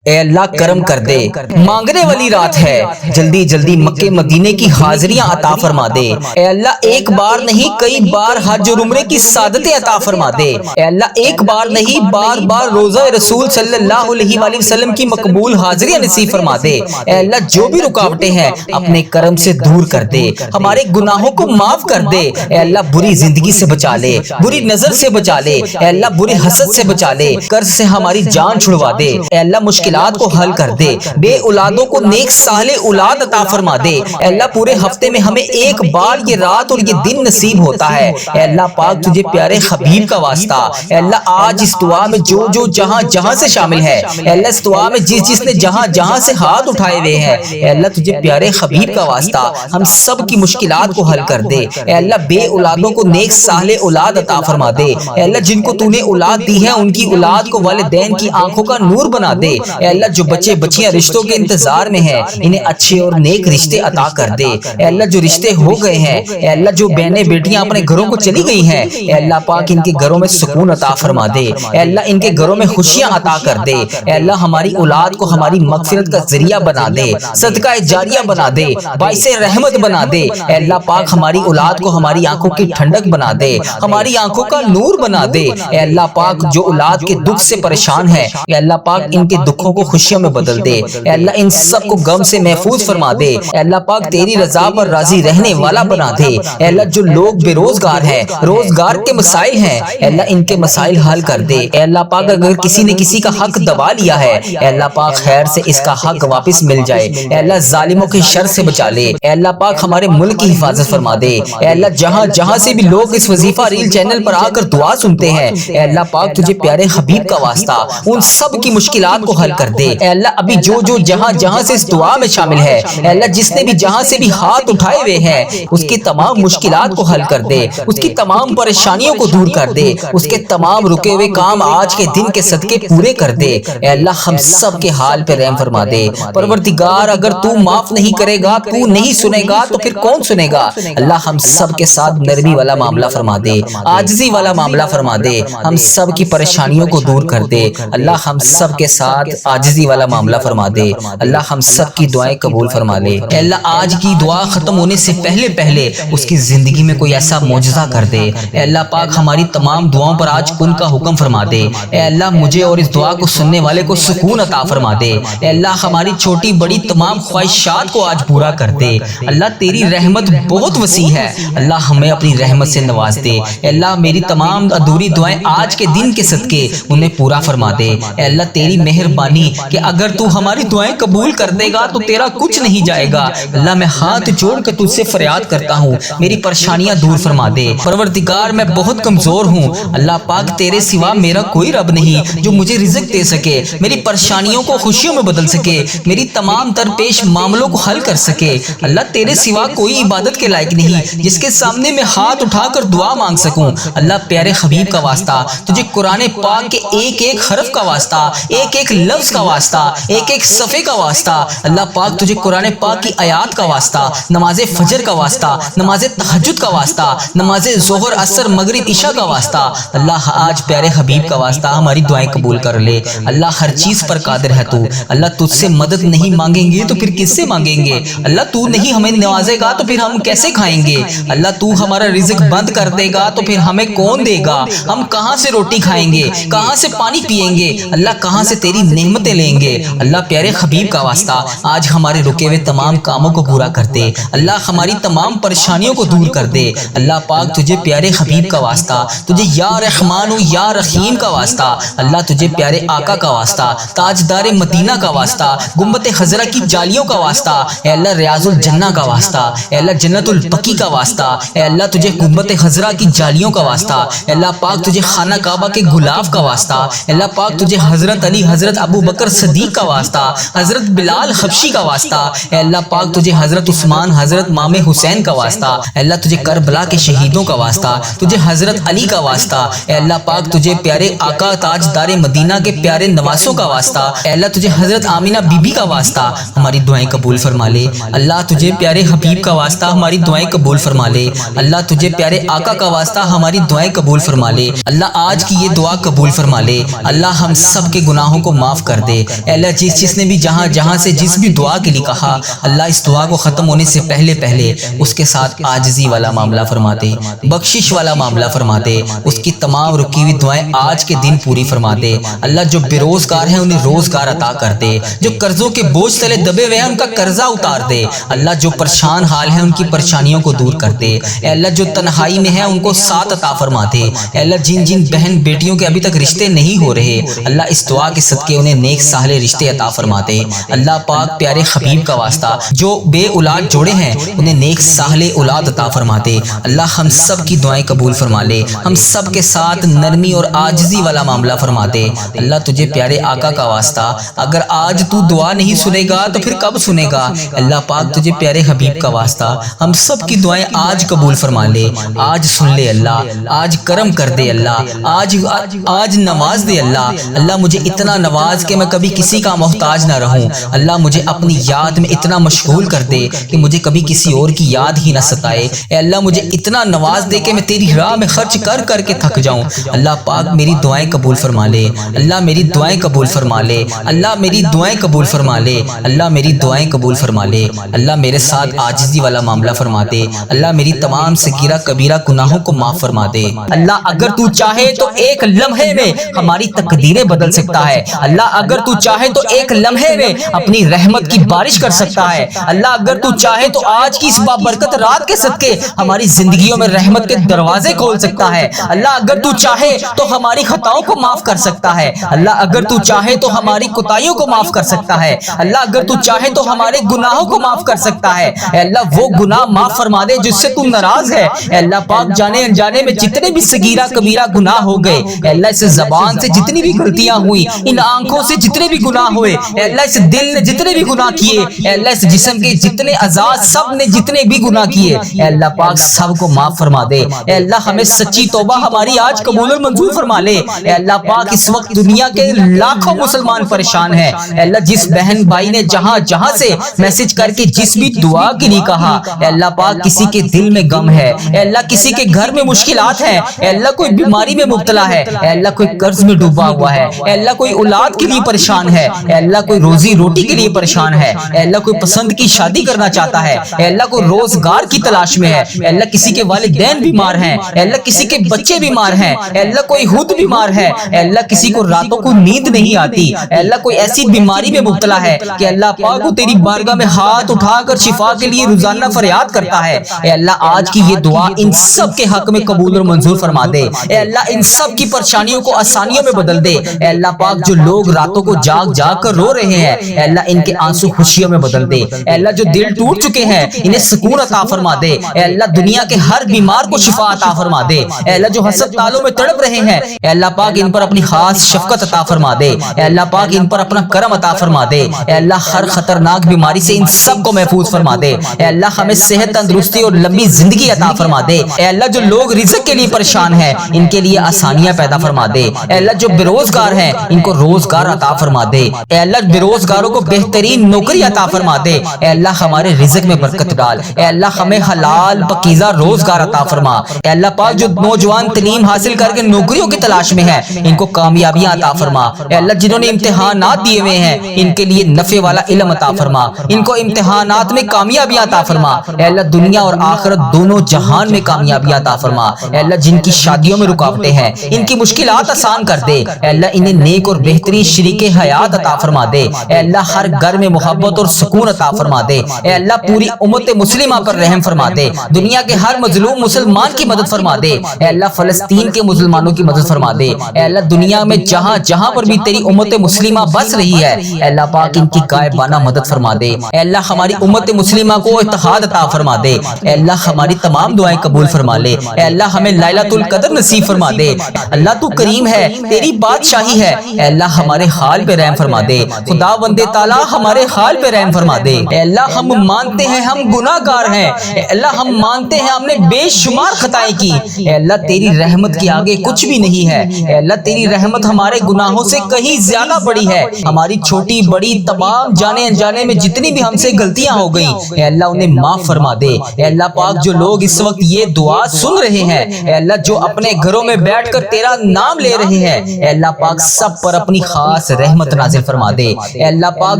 اے اللہ کرم کر دے، مانگنے والی رات ہے، جلدی جلدی مکے مدینے کی حاضریاں عطا فرما دے۔ اے اللہ ایک بار نہیں کئی بار حج اور عمرے کی سعادتیں عطا فرما دے۔ اے اللہ ایک بار نہیں بار بار روضہ رسول صلی اللہ علیہ وآلہ وسلم کی مقبول حاضریاں نصیب فرما دے۔ اے اللہ جو بھی رکاوٹیں ہیں اپنے کرم سے دور کر دے، ہمارے گناہوں کو معاف کر دے۔ اے اللہ بری زندگی سے بچا لے، بری نظر سے بچا لے، اے اللہ بری حسد سے بچا لے، قرض سے ہماری جان چھڑوا دے۔ اے اللہ مشکلات کو حل کر دے، بے اولادوں کو نیک صالح اولاد عطا فرما دے۔ اے اللہ پورے ہفتے میں ہمیں ایک بار یہ رات اور یہ دن نصیب ہوتا ہے۔ اے اللہ پاک تجھے پیارے حبیب کا واسطہ، اے اللہ آج اس دعا میں جو جو جہاں جہاں سے شامل ہے، اے اللہ اس دعا میں جس جس نے جہاں جہاں سے ہاتھ اٹھائے ہوئے ہیں، اے اللہ تجھے پیارے حبیب کا واسطہ ہم سب کی مشکلات کو حل کر دے۔ اے اللہ بے اولادوں کو نیک صالح اولاد عطا فرما دے۔ اے اللہ جن کو تو نے اولاد دی ہے ان کی اولاد کو والدین کی آنکھوں کا نور بنا دے۔ اے اللہ جو بچے بچیاں رشتوں کے انتظار میں ہیں انہیں اچھے اور نیک رشتے عطا کر دے۔ اے اللہ جو رشتے ہو گئے ہیں، اے اللہ جو بہنیں بیٹیاں اپنے گھروں کو چلی گئی ہیں، اے اللہ پاک ان کے گھروں میں سکون عطا فرما دے۔ اے اللہ ان کے گھروں میں خوشیاں عطا کر دے۔ اے اللہ ہماری اولاد کو ہماری مغفرت کا ذریعہ بنا دے، صدقہ جاریہ بنا دے، باعث رحمت بنا دے۔ اے اللہ پاک ہماری اولاد کو ہماری آنکھوں کی ٹھنڈک بنا دے، ہماری آنکھوں کا نور بنا دے۔ اے اللہ پاک جو اولاد کے دکھ سے پریشان ہے، اے اللہ پاک ان کے دکھوں کو خوشیوں میں بدل دے۔ اے اللہ ان سب کو غم سے محفوظ فرما دے۔ اے اللہ پاک تیری رضا پر راضی رہنے والا بنا دے۔ اے اللہ جو لوگ بے روزگار ہیں، روزگار کے مسائل ہیں، اے اللہ ان کے مسائل حل کر دے۔ اے اللہ پاک اگر کسی نے کسی کا حق دبا لیا ہے، اے اللہ پاک خیر سے اس کا حق واپس مل جائے۔ اے اللہ ظالموں کے شر سے بچا لے۔ اے اللہ پاک ہمارے ملک کی حفاظت فرما دے۔ اے اللہ جہاں جہاں سے بھی لوگ اس وظیفہ ریل چینل پر آ کر دعا سنتے ہیں، اے اللہ پاک تجھے پیارے حبیب کا واسطہ ان سب کی مشکلات کو حل کر دے۔ اے اللہ ابھی جو جو جہاں جہاں سے اس دعا میں شامل ہے، اے اللہ جس نے بھی جہاں سے بھی ہاتھ اٹھائے ہوئے ہیں اس کی تمام مشکلات کو حل کر دے، اس کی تمام پریشانیوں کو دور کر دے، اس کے تمام رکے ہوئے کام آج کے دن کے صدقے پورے کر دے۔ اے اللہ ہم سب کے حال پہ رحم فرما دے۔ پروردگار اگر تو معاف نہیں کرے گا، تو نہیں سنے گا تو پھر کون سنے گا؟ اللہ ہم سب کے ساتھ نرمی والا معاملہ فرما دے، عاجزی والا معاملہ فرما دے، ہم سب کی پریشانیوں کو دور کر دے۔ اللہ ہم سب کے ساتھ عاجزی والا معاملہ فرما دے۔ اللہ ہم سب کی دعائیں قبول فرما لے۔ اے اللہ آج کی دعا ختم ہونے سے پہلے پہلے اس کی زندگی میں کوئی ایسا معجزہ کر دے۔ اے اللہ پاک ہماری تمام دعاؤں پر آج کن کا حکم فرما دے۔ اے اللہ مجھے اور اس دعا کو سننے والے کو سکون عطا فرما دے۔ اے اللہ ہماری چھوٹی بڑی تمام خواہشات کو آج پورا کر دے۔ اللہ تیری رحمت بہت وسیع ہے، اللہ ہمیں اپنی رحمت سے نواز دے۔ اے اللہ میری تمام ادھوری دعائیں آج کے دن کے صدقے انہیں پورا فرما دے۔ اے اللہ تیری مہربانی کہ اگر تو ہماری دعائیں قبول کر دے گا تو تیرا کچھ نہیں جائے گا۔ اللہ میں ہاتھ جوڑ کے تجھ سے فریاد کرتا ہوں، میری پریشانیاں دور فرما دے۔ پروردگار میں بہت کمزور ہوں، اللہ پاک تیرے سوا میرا کوئی رب نہیں جو مجھے رزق دے سکے، میری پریشانیوں کو خوشیوں میں بدل سکے، میری تمام درپیش معاملوں کو حل کر سکے۔ اللہ تیرے سوا کوئی عبادت کے لائق نہیں جس کے سامنے میں ہاتھ اٹھا کر دعا مانگ سکوں۔ اللہ پیارے حبیب کا واسطہ، تجھے قرآن پاک کے ایک ایک حرف کا واسطہ، ایک ایک لفظ کا واسطہ، ایک ایک صفحے کا واسطہ، اللہ پاک تجھے قرآن پاک کی آیات کا واسطہ، نماز فجر کا واسطہ، نماز تہجد کا واسطہ، نماز ظہر عصر مغرب عشاء کا واسطہ۔ اللہ آج پیارے حبیب کا واسطہ ہماری دعائیں قبول کر لے۔ اللہ ہر چیز پر قادر ہے تو، اللہ تجھ سے مدد نہیں مانگیں گے تو پھر کس سے مانگیں گے؟ اللہ تو نہیں ہمیں نوازے گا تو پھر ہم کیسے کھائیں گے؟ اللہ تو ہمارا رزق بند کر دے گا تو پھر ہمیں کون دے گا؟ ہم کہاں سے روٹی کھائیں گے؟ کہاں سے پانی پیئیں گے؟ اللہ کہاں سے تیری نعمتیں لیں گے؟ اللہ پیارے حبیب کا واسطہ آج ہمارے رکے ہوئے تمام کاموں کو پورا کر دے۔ اللہ ہماری تمام پریشانیوں کو دور کر دے۔ اللہ پاک تجھے پیارے حبیب کا واسطہ، تجھے یا رحمان و یا رحیم کا واسطہ، اللہ تجھے پیارے آقا کا واسطہ، تاجدار مدینہ کا واسطہ، گنبد خضرا کی جالیوں کا واسطہ، اے اللہ ریاض الجنہ کا واسطہ، اے اللہ جنت البقیع کا واسطہ، اے اللہ تجھے گنبد خضرا کی جالیوں کا واسطہ، اے اللہ پاک تجھے خانہ کعبہ کے غلاف کا واسطہ، اے اللہ پاک تجھے حضرت علی، حضرت ابو بکر صدیق کا واسطہ، حضرت بلال حبشی کا واسطہ، اے اللہ پاک تجھے حضرت عثمان، حضرت امام حسین کا واسطہ، اے اللہ تجھے کربلا کے شہیدوں کا واسطہ، تجھے حضرت علی کا واسطہ، اے اللہ پاک تجھے پیارے آقا تاجدار مدینہ کے پیارے نواسوں کا واسطہ، اے اللہ تجھے حضرت آمینہ بی بی کا واسطہ، ہماری دعائیں قبول فرما لے۔ اللہ تجھے پیارے حبیب کا واسطہ ہماری دعائیں قبول فرما لے۔ اللہ تجھے پیارے آقا کا واسطہ ہماری دعائیں قبول فرما لے۔ اللہ آج کی یہ دعا قبول فرما لے۔ اللہ ہم سب کے گناہوں کو معاف کر کر دے۔ اے اللہ جس نے بھی جہاں سے جس بھی دعا کے لیے کہا، اللہ اس دعا کو ختم ہونے سے پہلے اس کے ساتھ عاجزی والا معاملہ فرما دے، بخشش والا معاملہ فرما دے، اس کی تمام رکی ہوئی دعائیں آج کے دن پوری فرما دے۔ اللہ جو بے روزگار ہیں انہیں روزگار عطا کر دے، جو قرضوں کے بوجھ تلے دبے ہوئے ہیں ان کا قرضہ اتار دے۔ اللہ جو پریشان حال ہیں ان کی پریشانیوں کو دور کر دے۔ اے اللہ جو تنہائی میں ہیں ان کو ساتھ عطا فرما دے۔ اے اللہ جن بہن بیٹیوں کے ابھی تک رشتے نہیں ہو رہے، اللہ اس دعا کے صدقے انہیں نیک صالح رشتے عطا فرما دے۔ اللہ پاک پیارے حبیب کا واسطہ جو بے اولاد جوڑے ہیں انہیں نیک صالح اولاد عطا فرما دے۔ اللہ ہم سب کی دعائیں قبول فرما لے، ہم سب کے ساتھ نرمی اور عاجزی والا معاملہ فرما دے۔ اللہ تجھے پیارے آقا کا واسطہ اگر آج تو دعا نہیں سنے گا تو پھر کب سنے گا؟ اللہ پاک تجھے پیارے حبیب کا واسطہ ہم سب کی دعائیں آج قبول فرما لے، آج سن لے اللہ، آج کرم کر دے اللہ، آج نواز دے اللہ۔ اللہ مجھے اتنا نواز کہ میں کبھی کسی کا محتاج نہ رہوں۔ اللہ مجھے اپنی یاد میں اتنا مشغول کر دے کہ مجھے کبھی کسی اور کی یاد ہی نہ ستائے۔ اے اللہ مجھے اتنا نواز دے کہ میں تیری راہ میں خرچ کر کے تھک جاؤں۔ اللہ پاک میری دعائیں قبول فرما لے، اللہ میری دعائیں قبول فرما لے، اللہ میری دعائیں قبول فرما لے، اللہ میری دعائیں قبول فرما لے۔ اللہ میرے ساتھ عاجزی والا معاملہ فرما دے، اللہ میری تمام صغیرہ کبیرہ گناہوں کو معاف فرما دے۔ اللہ اگر تو چاہے تو ایک لمحے میں ہماری تقدیریں بدل سکتا ہے۔ اللہ اگر تو چاہے تو ایک لمحے میں اپنی رحمت کی بارش کر سکتا ہے۔ اللہ اگر تو چاہے تو آج کی اس بابرکت رات کے صدقے ہماری زندگیوں میں رحمت کے دروازے کھول سکتا ہے۔ اللہ اگر تو چاہے تو ہماری خطاؤں کو معاف کر سکتا ہے۔ اللہ اگر تو چاہے تو ہماری کوتاہیوں کو معاف کر سکتا ہے۔ اللہ اگر تو چاہے تو ہمارے گناہوں کو معاف کر سکتا ہے۔ اے اللہ وہ گناہ معاف فرما دے جس سے تو ناراض ہے۔ اے اللہ پاک جانے انجانے میں جتنے بھی صغیرہ کبیرہ گناہ ہو گئے، اے اللہ اس زبان سے جتنی بھی غلطیاں ہوئی، ان آنکھوں سے جتنے بھی گناہ ہوئے، اے اللہ اس دل نے جتنے بھی گناہ کیے، اے اللہ اس جسم کے جتنے اعضاء سب نے جتنے بھی گناہ کیے، اے اللہ پاک سب کو معاف فرما دے۔ اے اللہ ہمیں سچی توبہ ہماری آج قبول اور منظور فرما لے۔ اے اللہ پاک اس وقت دنیا کے لاکھوں مسلمان پریشان ہیں، اے اللہ جس بہن بھائی نے جہاں سے میسج کر کے جس بھی دعا کے لیے کہا، اے اللہ پاک کسی کے دل میں غم ہے، اے اللہ کسی کے گھر میں مشکلات ہیں، اے اللہ کوئی بیماری میں مبتلا ہے، اے اللہ کوئی قرض میں ڈوبا ہوا ہے، اے اللہ کوئی اولاد کے لیے پریشان ہے، اے اللہ کوئی روزی روٹی کے لیے پریشان ہے، اے اللہ کوئی پسند کی شادی کرنا چاہتا ہے، اے اللہ کوئی روزگار کی تلاش میں ہے، اے اللہ کسی کے والدین بیمار ہیں، اے اللہ کسی کے بچے بیمار ہیں، اے اللہ کوئی خود بیمار ہے، اے اللہ کسی کو راتوں کو نیند نہیں آتی، اے اللہ کوئی ایسی بیماری میں مبتلا ہے کہ اللہ پاک وہ تیری بارگاہ میں ہاتھ اٹھا کر شفا کے لیے روزانہ فریاد کرتا ہے۔ اے اللہ آج کی یہ دعا ان سب کے حق میں قبول اور منظور فرما دے۔ اے اللہ ان سب کی پریشانیوں کو آسانیوں میں بدل دے۔ اے اللہ پاک جو لوگ راتوں کو جاگ کر رو رہے ہیں، اے اللہ ان کے آنسو خوشیوں میں بدل دے۔ اے اللہ جو دل ٹوٹ چکے ہیں انہیں سکون عطا فرما دے۔ اے اللہ دنیا کے ہر بیمار کو شفا عطا فرما دے۔ اے اللہ جو ہسپتالوں میں تڑپ رہے ہیں، اے اللہ پاک ان پر اپنی خاص شفقت عطا فرما دے۔ اے اللہ پاک ان پر اپنا کرم عطا فرما دے۔ اے اللہ ہر خطرناک بیماری سے ان سب کو محفوظ فرما دے۔ اے اللہ ہمیں صحت تندرستی اور لمبی زندگی عطا فرما دے۔ اے اللہ جو لوگ رزق کے لیے پریشان ہیں ان کے لیے آسانیاں پیدا فرما دے۔ اے اللہ جو بے روزگار ہیں ان کو روزگار عطا فرما دے۔ اے اللہ بے روزگاروں کو بہترین نوکری عطا فرما دے۔ اے اللہ ہمارے رزق میں برکت ڈال۔ اے اللہ ہمیں حلال پاکیزہ روزگار عطا فرما۔ اے اللہ پاک جو نوجوان تعلیم حاصل کر کے نوکریوں کی تلاش میں ہیں ان کو کامیابیاں عطا فرما۔ اے اللہ جنہوں نے امتحانات دیے ہوئے ہیں ان کے لیے نفع والا علم عطا فرما، ان کو امتحانات میں کامیابیاں عطا فرما۔ اے اللہ دنیا اور آخرت دونوں جہان میں کامیابیاں عطا فرما۔ اے اللہ جن کی شادیوں میں رکاوٹیں ہیں ان کی مشکلات آسان کر دے۔ اے اللہ انہیں نیک اور بہترین شریک حیات عطا فرما دے۔ اے اللہ ہر گھر میں محبت اور سکون عطا فرما دے۔ اے اللہ پوری امت مسلمہ پر رحم فرما دے۔ دنیا کے ہر مظلوم مسلمان کی مدد فرما دے۔ اے اللہ فلسطین کے مسلمانوں کی مدد فرما دے۔ اے اللہ دنیا میں جہاں پر بھی تیری امت مسلمہ بس رہی ہے، اے اللہ پاک ان کی غائبانہ مدد فرما دے۔ اے اللہ ہماری امت مسلمہ کو اتحاد عطا فرما دے۔ اے اللہ ہماری تمام دعائیں قبول فرما لے۔ اے اللہ ہمیں لیلۃ القدر نصیب فرما دے۔ اللہ تو کریم ہے، تیری بادشاہی ہے، اے اللہ ہمارے حال پہ رحم فرما دے۔ خدا بندے تعالیٰ ہمارے حال پہ رحم فرما دے۔ اے اللہ ہم مانتے ہیں ہم گناہ گار ہیں، اے اللہ ہم مانتے ہیں ہم نے بے شمار خطائیں کی، اے اللہ تیری رحمت کے آگے کچھ بھی نہیں ہے۔ اے اللہ تیری رحمت ہمارے گناہوں سے کہیں زیادہ بڑی ہے۔ ہماری چھوٹی بڑی تمام جانے انجانے میں جتنی بھی ہم سے غلطیاں ہو گئیں، اے اللہ انہیں معاف فرما دے۔ اے اللہ پاک جو لوگ اس وقت یہ دعا سن رہے ہیں، اے اللہ جو اپنے گھروں میں بیٹھ کر تیرا نام لے رہے ہیں، اے اللہ پاک سب پر اپنی خاص خاص رحمت نازل فرما دے۔ اے اللہ پاک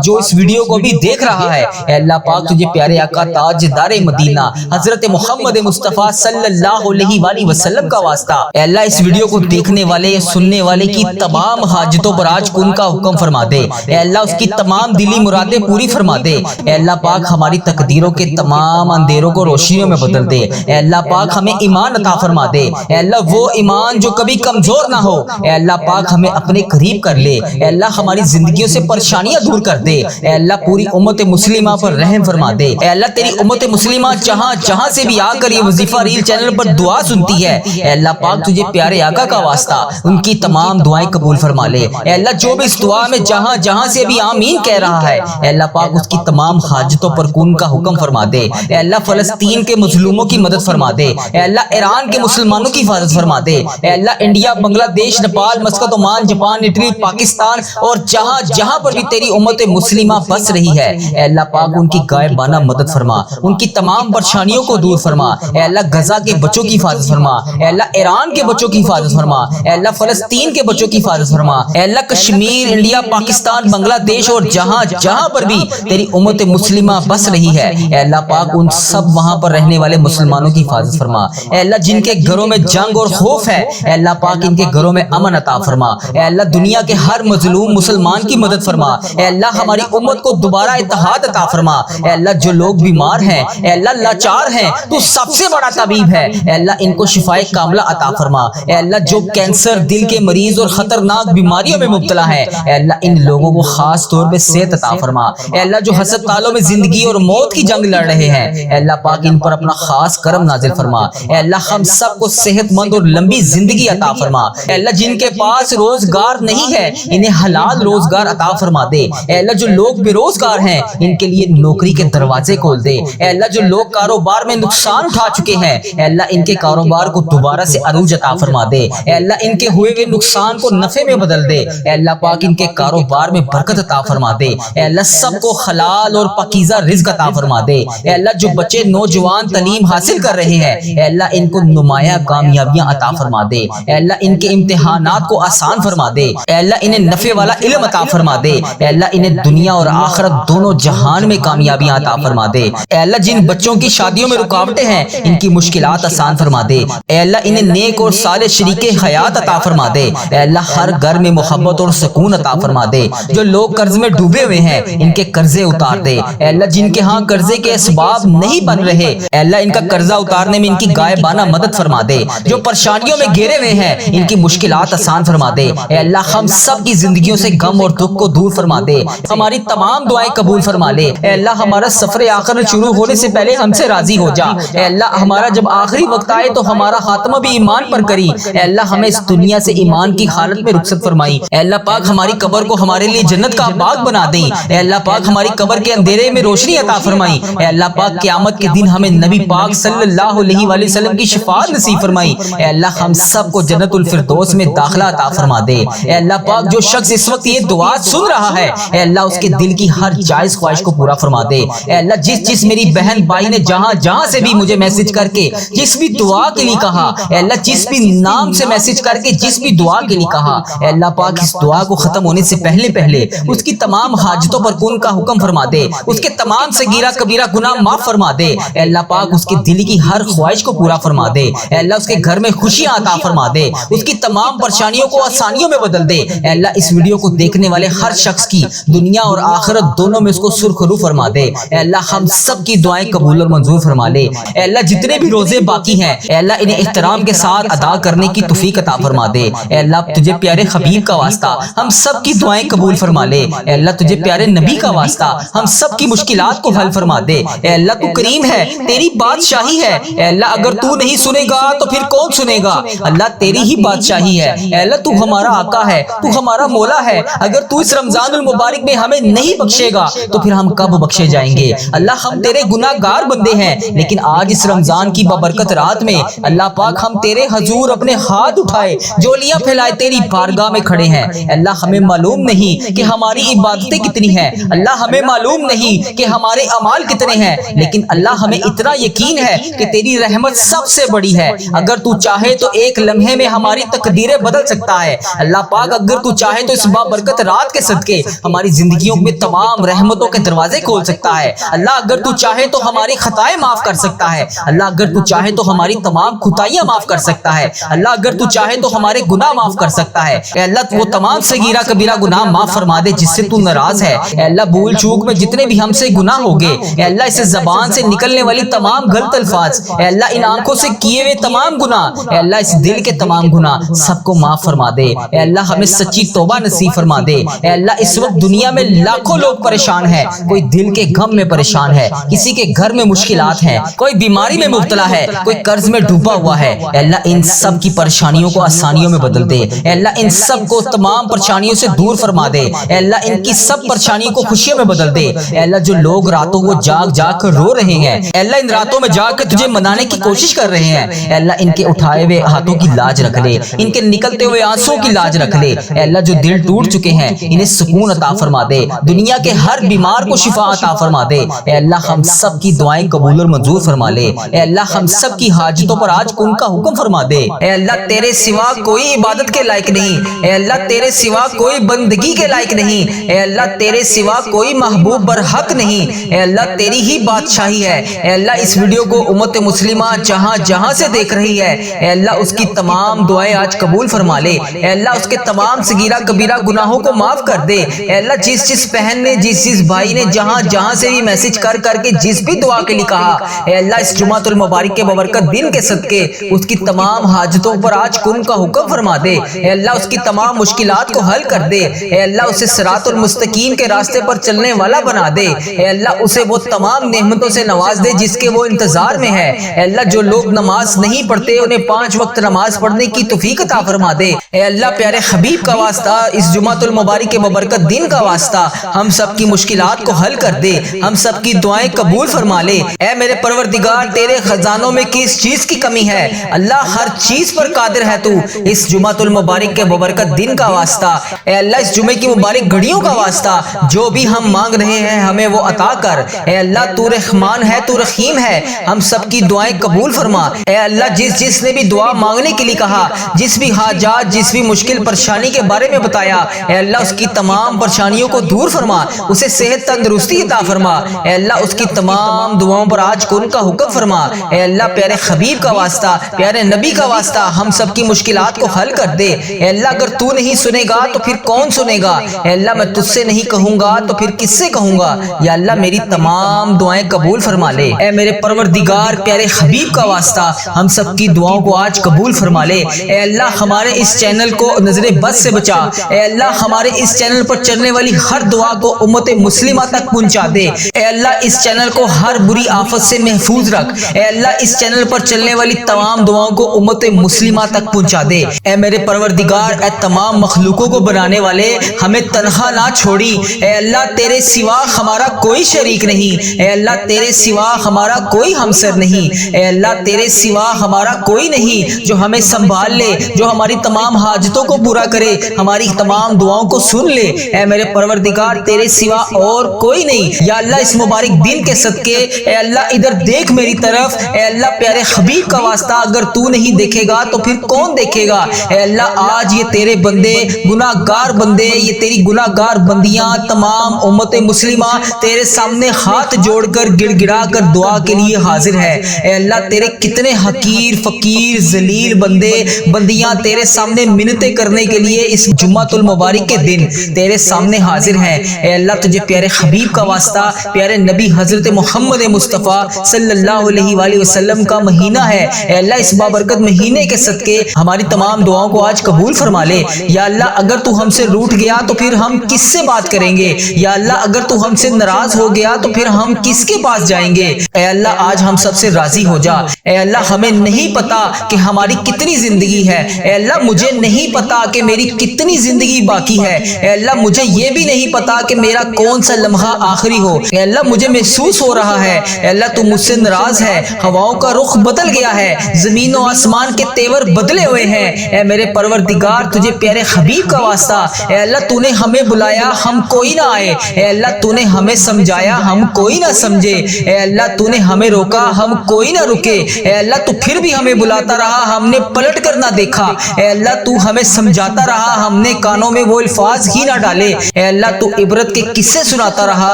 جو اس ویڈیو کو بھی دیکھ رہا ہے، اے اللہ پاک تجھے پیارے آقا تاجدار مدینہ حضرت محمد مصطفیٰ صلی اللہ علیہ وآلہ وسلم کا واسطہ، اے اللہ اس ویڈیو کو دیکھنے والے یا سننے والے کی تمام حاجتوں پر آج کن کا حکم فرما دے۔ اے اللہ اس کی تمام دلی مرادیں پوری فرما دے۔ اے اللہ پاک ہماری تقدیروں کے تمام اندھیروں کو روشنیوں میں بدل دے۔ اے اللہ پاک ہمیں ایمان عطا فرما دے۔ اے اللہ وہ ایمان جو کبھی کمزور نہ ہو، اے اللہ پاک ہمیں اپنے قریب کر لے۔ اے اللہ ہماری زندگیوں سے پریشانیاں دور کر دے۔ اے اللہ پوری امت مسلمہ پر رحم فرما دے۔ اے اللہ تیری امت مسلمہ جہاں جہاں سے بھی آ کر یہ وظیفہ ریل چینل پر دعا سنتی ہے، اے اللہ پاک تجھے پیارے آقا کا واسطہ ان کی تمام دعائیں قبول فرما لے۔ اے اللہ جو بھی اس دعا میں جہاں جہاں سے بھی آمین کہہ رہا ہے، اے اللہ پاک اس کی تمام حاجتوں پر کن کا حکم فرما دے۔ اے اللہ فلسطین کے مظلوموں کی مدد فرما دے۔ اے اللہ ایران کے مسلمانوں کی حفاظت فرما دے۔ اے اللہ انڈیا، بنگلہ دیش، Nepal, Muscat, Oman, Japan, Italy, Pakistan اور جہاں جہاں پر بھی تیری امت مسلمہ بس رہی ہے، اے اللہ پاک ان کی غائبانہ مدد فرما، ان کی تمام پریشانیوں کو دور فرما۔ اے اللہ غزہ کے بچوں کی حفاظت فرما۔ اے اللہ ایران کے بچوں کی حفاظت فرما۔ اے اللہ فلسطین کے بچوں کی حفاظت فرما۔ اے اللہ کشمیر، انڈیا، پاکستان، بنگلہ دیش اور جہاں جہاں پر بھی تیری امت مسلمہ بس رہی ہے، اے اللہ پاک ان سب وہاں پر رہنے والے مسلمانوں کی حفاظت فرما۔ اے اللہ جن کے گھروں میں جنگ اور خوف ہے، اے اللہ پاک ان کے گھروں میں امن عطا فرما۔ اے اللہ دنیا کے ہر مظلوم مسلمان کی مدد فرما۔ اے اللہ ہماری امت کو دوبارہ اتحاد عطا فرما۔ اے اللہ جو لوگ بیمار ہیں، اے اللہ لاچار ہیں، تو سب سے بڑا طبیب ہے، اے اللہ ان کو شفائے کاملہ عطا فرما۔ اے اللہ جو کینسر، دل کے مریض اور خطرناک بیماریوں میں مبتلا ہے، اے اللہ ان لوگوں کو خاص طور پہ صحت عطا فرما۔ اے اللہ جو ہسپتالوں میں زندگی اور موت کی جنگ لڑ رہے ہیں، اے اللہ پاک ان پر اپنا خاص کرم نازل فرما۔ اے اللہ ہم سب کو صحت مند اور لمبی زندگی عطا فرما۔ اے اللہ جن کے پاس روزگار نہیں ہے، انہیں حلال روزگار عطا فرما دے۔ اے اللہ جو لوگ بے روزگار ہیں، ان کے لیے نوکری کے دروازے کھول دے۔ اے اللہ جو لوگ کاروبار میں نقصان اٹھا چکے ہیں، اے اللہ ان کے کاروبار کو دوبارہ سے عروج عطا فرما دے۔ اے اللہ ان کے ہوئے ہوئے نقصان کو نفع میں بدل دے۔ اے اللہ پاک ان کے کاروبار میں برکت عطا فرما دے۔ اے اللہ سب کو حلال اور پاکیزہ رزق عطا فرما دے۔ اے اللہ جو بچے نوجوان تعلیم حاصل کر رہے ہیں، اے اللہ ان کو نمایاں کامیابیاں عطا فرما دے۔ اے اللہ ان کے امتحانات کو آسان فرما دے۔ اے اللہ انہیں نفع والا علم عطا فرما دے۔ اے اللہ انہیں دنیا اور آخرت دونوں جہان میں کامیابیاں عطا فرما دے۔ اے اللہ جن بچوں کی شادیوں میں رکاوٹیں ہیں، ان کی مشکلات آسان فرما دے۔ اے اللہ انہیں نیک اور صالح شریک حیات عطا فرما دے۔ اے اللہ ہر گھر میں محبت اور سکون عطا فرما دے۔ جو لوگ قرض میں ڈوبے ہوئے ہیں، ان کے قرضے اتار دے۔ اے اللہ جن کے ہاں قرضے کے اسباب نہیں بن رہے، اے اللہ ان کا قرضہ اتارنے میں ان کی غائبانہ مدد فرما دے۔ جو پریشانیوں میں گھرے ہوئے ہیں، ان کی مشکلات آسان فرما دے۔ اے اللہ ہم سب کی زندگیوں سے غم اور دکھ کو دور فرما دے۔ ہماری تمام دعائیں قبول فرما لے۔ اے اللہ ہمارا سفر آخرت شروع ہونے سے پہلے ہم سے راضی ہو جا۔ اے اللہ ہمارا جب آخری وقت آئے تو ہمارا خاتمہ بھی ایمان پر کری۔ اے اللہ ہمیں اس دنیا سے ایمان کی حالت میں رخصت فرمائی۔ اے اللہ پاک ہماری قبر کو ہمارے لیے جنت کا باغ بنا دیں۔ اے اللہ پاک ہماری قبر کے اندھیرے میں روشنی عطا فرمائی۔ اے اللہ پاک قیامت کے دن ہمیں نبی پاک صلی اللہ علیہ وآلہ وسلم کی شفاعت نصیب فرمائی۔ اے اللہ ہم سب کو جنت الفردوس میں داخلہ عطا فرما دے۔ اے اللہ پاک جو شخص اس وقت یہ دعا سن رہا ہے، اے اللہ اس کے دل کی ہر جائز خواہش کو پورا فرما دے۔ اے اللہ جس میری بہن بھائی نے جہاں جہاں سے بھی مجھے میسج کر کے جس بھی دعا کے لیے کہا، اے اللہ جس بھی نام سے میسج کر کے جس بھی دعا کے لیے کہا، اے اللہ پاک اس دعا کو ختم ہونے سے پہلے اس کی تمام حاجتوں پر کن کا حکم فرما دے۔ اس کے تمام صغیرہ کبیرہ گناہ معاف فرما دے۔ اے اللہ پاک اس کے دل کی ہر خواہش کو پورا فرما دے۔ اے اللہ اس کے گھر میں خوشیاں عطا فرما دے۔ اس کی تمام پریشانیوں کو آسانیوں میں بدل دے۔ اے اللہ اس ویڈیو کو دیکھنے والے ہر شخص کی دنیا اور آخرت دونوں میں اس کو سرخرو فرما دے۔ اے اللہ ہم سب کی دعائیں قبول اور منظور فرما لے۔ اے اللہ جتنے بھی روزے باقی ہیں، اے اللہ انہیں احترام کے ساتھ ادا کرنے کی توفیق عطا فرما دے۔ اے اللہ تجھے پیارے حبیب کا واسطہ ہم سب کی دعائیں قبول فرما لے۔ اے اللہ تجھے پیارے نبی کا واسطہ ہم سب کی مشکلات کو حل فرما دے۔ اے اللہ تو کریم ہے، تیری بادشاہی ہے۔ اے اللہ اگر تو نہیں سنے گا تو پھر کون سنے گا؟ اللہ تیری ہی بادشاہی ہے۔ اے اللہ تو ہمارا آقا ہے، تو ہمارا مولا ہے۔ اگر تو اس رمضان المبارک میں ہمیں نہیں بخشے گا تو پھر ہم کب بخشے جائیں گے؟ اللہ ہم تیرے گناہ گار بندے ہیں، لیکن آج اس رمضان کی بابرکت رات میں اللہ پاک ہم تیرے حضور اپنے ہاتھ اٹھائے جولیاں پھیلائے تیری بارگاہ میں کھڑے ہیں۔ اللہ ہمیں معلوم نہیں کہ ہماری عبادتیں کتنی ہیں، اللہ ہمیں معلوم نہیں کہ ہمارے اعمال کتنے ہیں، لیکن اللہ ہمیں اتنا یقین ہے کہ تیری رحمت سب سے بڑی ہے۔ اگر تو چاہے تو ایک لمحے میں ہماری تقدیریں بدل سکتا ہے۔ اللہ پاک اگر تو چاہے تو اس بابرکت رات کے صدقے ہماری زندگیوں میں تمام رحمتوں کے دروازے کھول سکتا ہے۔ اللہ اگر تو چاہے تو ہماری خطائیں معاف کر سکتا ہے۔ اللہ اگر تو چاہے تو ہماری تمام خطائیاں معاف کر سکتا ہے۔ اللہ اگر تو چاہے تو ہمارے گناہ معاف کر سکتا ہے۔ اے اللہ وہ تمام صغیرہ کبیرہ گناہ معاف فرما دے جس سے تو ناراض ہے۔ اے اللہ بھول چوک میں جتنے بھی ہم سے گناہ ہوگے، اے اللہ اس زبان سے نکلنے والی تمام غلط الفاظ، اے اللہ ان آنکھوں سے کیے ہوئے تمام گناہ، اے اللہ اس دل کے تمام گناہ سب کو معاف فرما دے۔ اے اللہ ہمیں سچی توبہ نصیب فرما دے۔ اے اللہ اس وقت دنیا میں لاکھوں لوگ پریشان ہیں، کوئی دل کے غم میں پریشان ہے، کسی کے گھر میں مشکلات ہیں، کوئی بیماری میں مبتلا ہے، کوئی قرض میں ڈوبا ہوا ہے۔ اے اللہ ان سب کی پریشانیوں کو آسانیوں میں بدل دے۔ اے اللہ ان سب کو تمام پریشانیوں سے دور فرما دے۔ اے اللہ ان کی سب پریشانیوں کو خوشیوں میں بدل دے۔ اے اللہ جو لوگ راتوں کو جاگ جاگ کر رو رہے ہیں، اے اللہ ان راتوں میں جاگ کر تجھے منانے کی کوشش کر رہے ہیں، اے اللہ ان کے اٹھائے ہوئے ہاتھوں کی لاج رکھ لے، ان کے نکلتے ہوئے آنسوں کی لاج رکھ لے۔ اے اللہ جو دل ٹوٹ چکے ہیں انہیں سکون عطا فرما دے، دنیا کے ہر بیمار کو شفا عطا فرما دے۔ اے اللہ ہم سب کی دعائیں قبول اور منظور فرما لے۔ اے اللہ ہم سب کی حاجتوں پر آج کن کا حکم فرما دے۔ اے اللہ تیرے سوا کوئی عبادت کے لائق نہیں، اے اللہ تیرے سوا کوئی بندگی کے لائق نہیں، اے اللہ تیرے سوا کوئی محبوب برحق نہیں، اے اللہ تیری ہی بادشاہی ہے۔ اے اللہ اس ویڈیو کو امت مسلمہ جہاں جہاں سے دیکھ رہی ہے، اے اللہ اس کی تمام دعائیں آج قبول فرما لے۔ اے اللہ اس کے تمام صغیرہ کبیرہ گناہوں کو معاف کر دے۔ اے اللہ جس بہن نے جس بھائی نے جہاں جہاں سے بھی میسج کر کے جس بھی دعا کے لیے کہا، اے اللہ اس جمعۃ المبارک کے بابرکت دن کے صدقے اس کی تمام حاجتوں پر آج کن کا حکم فرما دے۔ اے اللہ اس کی تمام مشکلات کو حل کر دے۔ اے اللہ اسے صراط المستقیم کے راستے پر چلنے والا بنا دے۔ اے اللہ اسے وہ تمام نعمتوں سے نواز دے جس کے وہ انتظار میں ہے۔ اے اللہ جو لوگ نماز نہیں پڑھتے انہیں 5 وقت نماز پڑھنے کی توفیق عطا فرما دے۔ اے اللہ پیارے حبیب کا واسطہ، اس جمعۃ المبارک کے بابرکت دن کا واسطہ ہم سب کی مشکلات کو حل کر دے، ہم سب کی دعائیں قبول فرما لے۔ اے میرے پروردگار تیرے خزانوں میں کس چیز کی کمی ہے؟ اللہ ہر چیز پر قادر ہے تو۔ اس جمعۃ المبارک کے بابرکت دن کا واسطہ، اے اللہ اس جمعے کی مبارک گھڑیوں کا واسطہ جو بھی ہم مانگ رہے ہیں ہمیں وہ عطا کر۔ اے اللہ تو رحمان ہے، تو رحیم ہے، ہم سب کی دعائیں قبول فرما۔ اے اللہ جس نے بھی دعا مانگنے کے لیے کہا، جس بھی حاجات جس بھی مشکل پریشانی کے بارے میں بتایا، اے اللہ اس کی تمام پریشانیوں کو دور فرما، اسے صحت تندرستی عطا فرما۔ اے اللہ اس کی تمام دعاؤں پر آج کن کا حکم فرما۔ اے اللہ پیارے حبیب کا واسطہ، پیارے نبی کا واسطہ ہم سب کی مشکلات کو حل کر دے۔ اے اللہ اگر تو نہیں سنے گا تو پھر کون سنے گا؟ اے اللہ میں تجھ سے نہیں کہوں گا تو پھر کس سے کہوں گا؟ یا اللہ میری تمام دعائیں قبول فرما لے۔ اے میرے پروردگار پیارے حبیب کا واسطہ ہم سب کی دعاؤں کو آج قبول فرما لے۔ اے اللہ ہمارے اس چینل کو نظر بد سے بچا۔ اے اللہ ہمارے اس چینل پر چلنے والی ہر دعا کو امت مسلمہ تک پہنچا دے۔ اے اللہ اس چینل کو ہر بری آفت سے محفوظ رکھ۔ اے اللہ اس چینل پر چلنے والی تمام دعاؤں کو امت مسلمہ تک پہنچا دے۔ اے میرے پروردگار اے تمام مخلوقوں کو بنانے والے ہمیں تنہا نہ چھوڑی۔ اے اللہ تیرے سوا ہمارا کوئی شریک نہیں، اے اللہ تیرے سوا ہمارا کوئی ہمسر نہیں، اے اللہ تیرے سوا ہمارا کوئی نہیں جو ہمیں سنبھال لے، جو ہماری تمام حاجتوں کو پورا کرے، ہماری تمام دعاؤں کو سن لے۔ اے میرے پروردگار تیرے سوا اور کوئی نہیں۔ یا اللہ اس مبارک دن کے صدقے اے اللہ ادھر دیکھ میری طرف، اے اللہ پیارے حبیب کا واسطہ اگر تو نہیں دیکھے گا تو پھر کون دیکھے گا؟ اے اللہ آج یہ تیرے بندے گناہ گار بندے، یہ تیری گناہ گار بندیاں تمام امت مسلمہ تیرے سامنے ہاتھ جوڑ کر گڑ گڑا کر دعا کے لیے حاضر ہے۔ اے اللہ تیرے کتنے حقیر فقیر ذلیل بندے بندیاں تیرے سامنے منتیں کرنے کے لیے اس جمعۃ المبارک کے دن تیرے سامنے حاضر ہیں۔ اے اللہ تجھے پیارے حبیب کا واسطہ، پیارے نبی حضرت محمد مصطفیٰ صلی اللہ علیہ وآلہ وسلم کا مہینہ ہے، اے اللہ اس بابرکت مہینے کے صدقے ہماری تمام دعاؤں کو آج قبول فرما لے۔ یا اللہ اگر تو ہم سے روٹھ گیا تو پھر ہم کس سے بات کریں گے؟ یا اللہ اگر تو ہم سے ناراض ہو گیا تو پھر ہم کس کے پاس جائیں گے؟ اے اللہ آج ہم سب سے راضی ہو جا۔ اے اللہ ہمیں نہیں پتا کہ ہماری کتنی زندگی ہے، اے اللہ مجھے نہیں پتا کہ میری کتنی زندگی باقی ہے، اے اللہ مجھے یہ بھی نہیں پتا کہ میرا کون سا لمحہ آخری ہو۔ اے اللہ مجھے محسوس ہو رہا ہے اے اللہ تو مجھ سے ناراض ہے، ہواؤں کا رخ بدل گیا ہے، زمین و آسمان کے تیور بدلے ہوئے ہیں۔ اے میرے پروردگار تجھے پیارے حبیب کا واسطہ، اے اللہ تو نے ہمیں بلایا ہم کوئی نہ آئے، اے اللہ تو نے ہمیں سمجھایا ہم کوئی نہ سمجھے، اے اللہ تو نے ہمیں روکا ہم کوئی نہ رکے، اے اللہ تو پھر بھی ہمیں بلاتا رہا ہم نے پلٹ کر نہ دیکھا، اے اللہ تو ہمیں سمجھاتا رہا ہم نے کانوں میں وہ الفاظ ہی نہ ڈالے۔ اے اللہ تو عبرت کے قصے سناتا رہا،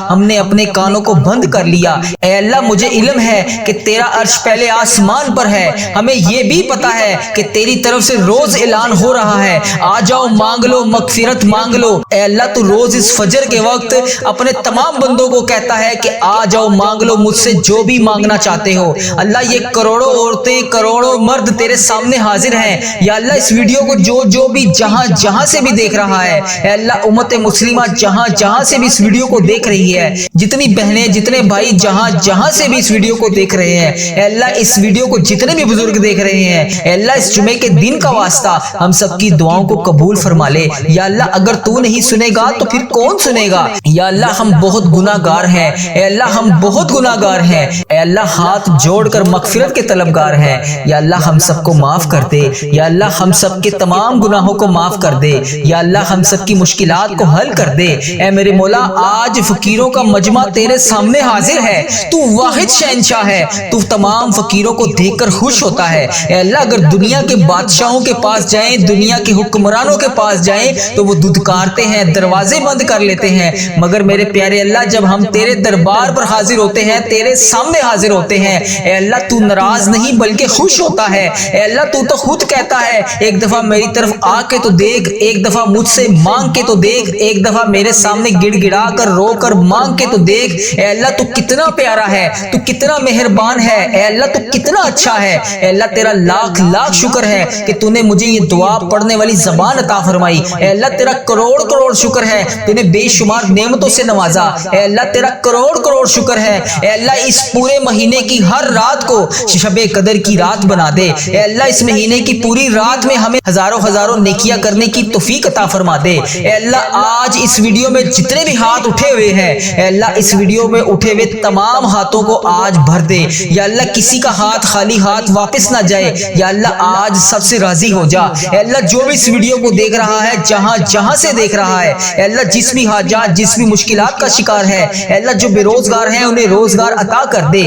ہم نے اپنے کانوں کو بند کر لیا۔ اے اللہ مجھے علم ہے کہ تیرا عرش پہلے آسمان پر ہے، ہمیں یہ بھی پتا ہے کہ تیری طرف سے روز اعلان ہو رہا ہے، آ جاؤ مانگ لو، مغفرت مانگ لو۔ اے اللہ تو روز اس فجر کے وقت اپنے تمام بندوں کو کہتا ہے کہ آ جاؤ مانگ لو مجھ سے جو بھی مانگنا چاہتے ہو۔ اللہ یہ کروڑوں عورتیں، کروڑوں مرد تیرے سامنے حاضر ہیں۔ یا اللہ اس ویڈیو کو جو بھی جہاں سے بھی دیکھ رہا ہے، اے اللہ امت مسلمہ جہاں سے بھی اس ویڈیو کو دیکھ رہی ہے، جتنی بہنیں جتنے بھائی جہاں سے بھی اس ویڈیو کو دیکھ رہے ہیں، اے اللہ اس ویڈیو کو جتنے بھی بزرگ دیکھ رہے ہیں، اے اللہ اس جمعے کے دن کا واسطہ ہم سب کی دعاؤں کو قبول فرما لے۔ یا اللہ اگر تو نہیں سنے گا تو پھر کون سنے گا؟ یا اللہ ہم بہت گناہ گار ہیں، اے اللہ ہم بہت گناہ گار ہیں، اے اللہ ہاتھ جوڑ کر مغفرت کے طلبگار ہیں۔ یا اللہ ہم سب کو معاف کر دے، یا اللہ ہم سب کے تمام گناہوں کو معاف کر دے، یا اللہ ہم سب کی مشکلات کو حل کر دے۔ اے میرے مولا آج فقیروں کا مجمع تیرے سامنے حاضر ہے، تو واحد شہنشاہ ہے، تو تمام فقیروں کو دیکھ کر خوش ہوتا ہے۔ اے اللہ اگر دنیا کے بادشاہوں کے پاس جائیں، دنیا کے حکمرانوں کے پاس جائیں تو وہ دھتکارتے ہیں، دروازے بند کر لیتے ہیں، مگر میرے پیارے اللہ جب ہم تیرے دربار پر حاضر ہوتے ہیں، تیرے سامنے حاضر ہوتے ہیں، اے اللہ تو ناراض نہیں بلکہ خوش ہوتا ہے۔ اے اللہ تو خود کہتا ہے ایک دفعہ میری طرف آ کے تو دیکھ، ایک دفعہ مجھ سے مانگ کے تو دیکھ، ایک دفعہ میرے سامنے گڑ گڑا کر رو کر مانگ کے تو دیکھ۔ اے اللہ تو کتنا پیارا ہے، تو کتنا مہربان ہے، اے اللہ تو کتنا اچھا ہے۔ اے اللہ تیرا لاکھ لاکھ شکر ہے کہ تو نے مجھے یہ دعا پڑھنے والی زبان عطا فرمائی۔ اے اللہ تیرا کروڑ کروڑ شکر ہے، تو نے بے شمار نعمتوں سے نوازا۔ اے اللہ تیرا کروڑ کروڑ شکر ہے، اے اللہ اس پورے مہینے کی ہر رات کو شب قدر کی رات بنا دے۔ اے اللہ اس مہینے کی پوری رات میں ہمیں ہزاروں نیکیاں کرنے کی توفیق عطا فرما دے۔ اے اللہ آج اس ویڈیو میں جتنے بھی ہاتھ اٹھے ہوئے ہیں، اے اللہ اس ویڈیو میں اٹھے ہوئے تمام ہاتھوں کو آج بھر دے۔ یا اللہ کسی کا ہاتھ خالی ہاتھ واپس نہ جائے، یا اللہ آج سب سے راضی ہو جا۔ اے اللہ جو بھی اس ویڈیو کو دیکھ رہا ہے، جہاں سے دیکھ رہا ہے، اے اللہ جس بھی حاجات جس بھی مشکلات کا شکار ہے، اے اللہ جو بے روزگار ہیں انہیں روزگار عطا کر دے۔